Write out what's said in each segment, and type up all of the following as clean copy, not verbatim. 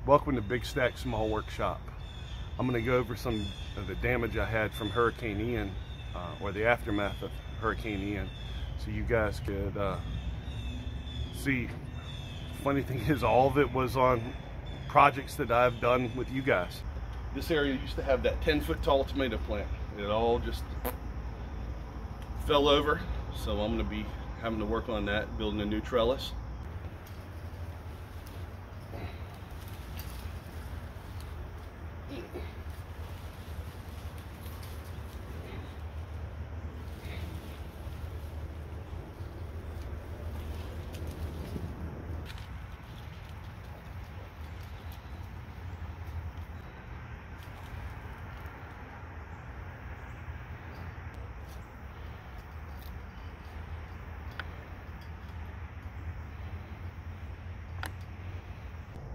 Welcome to Big Stack Small Workshop. I'm going to go over some of the damage I had from Hurricane Ian, or the aftermath of Hurricane Ian, so you guys could see. Funny thing is, all of it was on projects that I've done with you guys. This area used to have that 10-foot tall tomato plant. It all just fell over, so I'm going to be having to work on that, building a new trellis.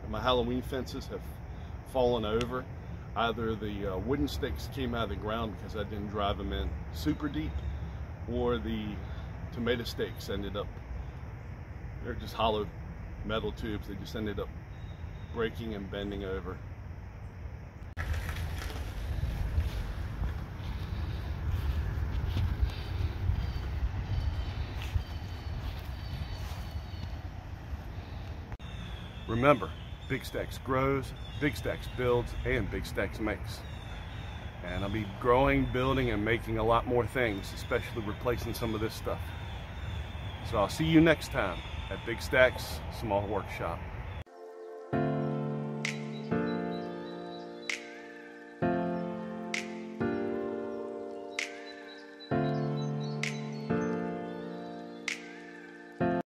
My Halloween fences have fallen over. Either the wooden stakes came out of the ground because I didn't drive them in super deep, or the tomato stakes ended up, they're just hollow metal tubes, they just ended up breaking and bending over. Remember, Big Stacks grows, Big Stacks builds, and Big Stacks makes. And I'll be growing, building, and making a lot more things, especially replacing some of this stuff. So I'll see you next time at Big Stacks Small Workshop.